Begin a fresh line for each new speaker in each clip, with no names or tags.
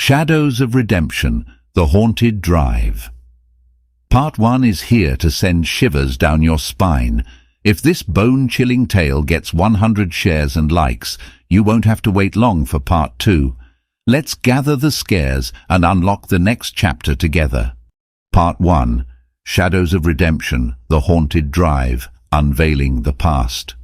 Shadows of Redemption, The Haunted Drive. Part 1 is here to send shivers down your spine. If this bone-chilling tale gets 100 shares and likes, you won't have to wait long for Part 2. Let's gather the scares and unlock the next chapter together. Part 1. Shadows of Redemption, The Haunted Drive, Unveiling the Past.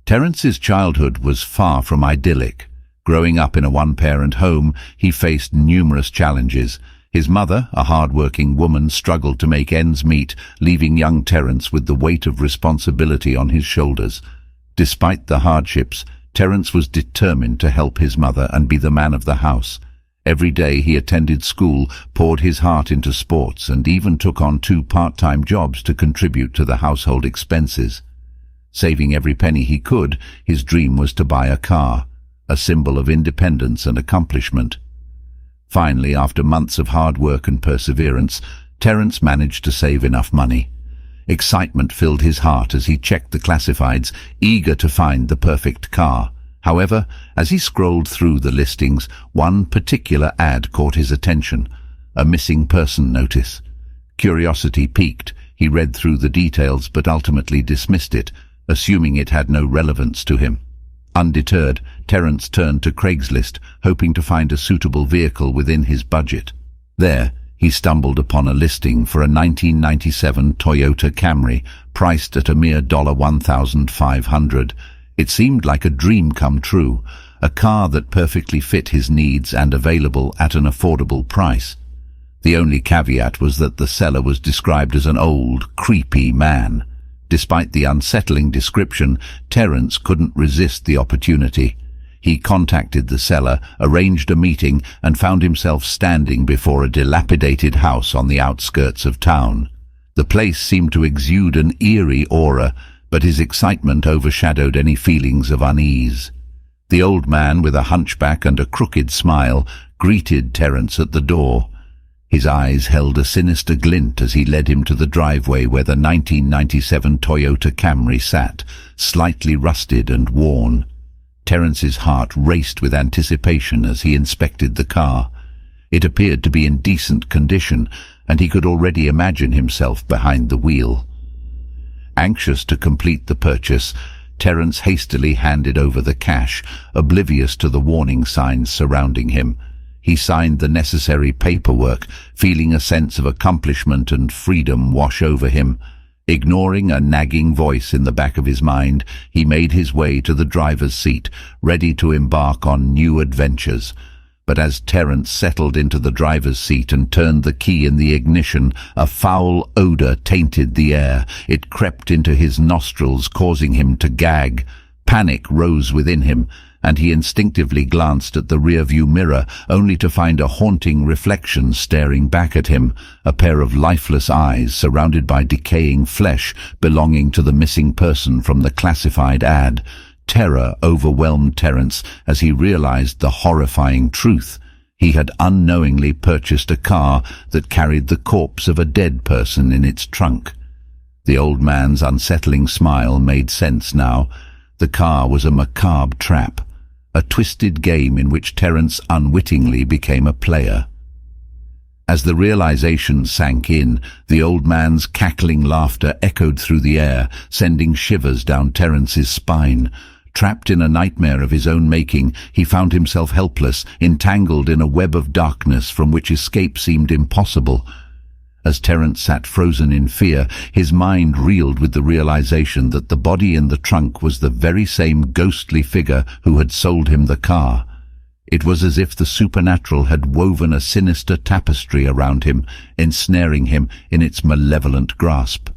Terence's childhood was far from idyllic. Growing up in a one-parent home, he faced numerous challenges. His mother, a hard-working woman, struggled to make ends meet, leaving young Terence with the weight of responsibility on his shoulders. Despite the hardships, Terence was determined to help his mother and be the man of the house. Every day he attended school, poured his heart into sports, and even took on 2 part-time jobs to contribute to the household expenses. Saving every penny he could, his dream was to buy a car, a symbol of independence and accomplishment. Finally, after months of hard work and perseverance, Terence managed to save enough money. Excitement filled his heart as he checked the classifieds, eager to find the perfect car. However, as he scrolled through the listings, one particular ad caught his attention, a missing person notice. Curiosity piqued. He read through the details but ultimately dismissed it, assuming it had no relevance to him. Undeterred, Terence turned to Craigslist, hoping to find a suitable vehicle within his budget. There, he stumbled upon a listing for a 1997 Toyota Camry, priced at a mere $1,500. It seemed like a dream come true, a car that perfectly fit his needs and available at an affordable price. The only caveat was that the seller was described as an old, creepy man. Despite the unsettling description, Terence couldn't resist the opportunity. He contacted the seller, arranged a meeting, and found himself standing before a dilapidated house on the outskirts of town. The place seemed to exude an eerie aura, but his excitement overshadowed any feelings of unease. The old man, with a hunchback and a crooked smile, greeted Terence at the door. His eyes held a sinister glint as he led him to the driveway where the 1997 Toyota Camry sat, slightly rusted and worn. Terence's heart raced with anticipation as he inspected the car. It appeared to be in decent condition, and he could already imagine himself behind the wheel. Anxious to complete the purchase, Terence hastily handed over the cash, oblivious to the warning signs surrounding him. He signed the necessary paperwork, feeling a sense of accomplishment and freedom wash over him. Ignoring a nagging voice in the back of his mind, he made his way to the driver's seat, ready to embark on new adventures. But as Terence settled into the driver's seat and turned the key in the ignition, a foul odor tainted the air. It crept into his nostrils, causing him to gag. Panic rose within him, and he instinctively glanced at the rearview mirror, only to find a haunting reflection staring back at him, a pair of lifeless eyes surrounded by decaying flesh belonging to the missing person from the classified ad. Terror overwhelmed Terence as he realized the horrifying truth. He had unknowingly purchased a car that carried the corpse of a dead person in its trunk. The old man's unsettling smile made sense now. The car was a macabre trap, a twisted game in which Terence unwittingly became a player. As the realization sank in, the old man's cackling laughter echoed through the air, sending shivers down Terence's spine. Trapped in a nightmare of his own making, he found himself helpless, entangled in a web of darkness from which escape seemed impossible. As Terence sat frozen in fear, his mind reeled with the realization that the body in the trunk was the very same ghostly figure who had sold him the car. It was as if the supernatural had woven a sinister tapestry around him, ensnaring him in its malevolent grasp.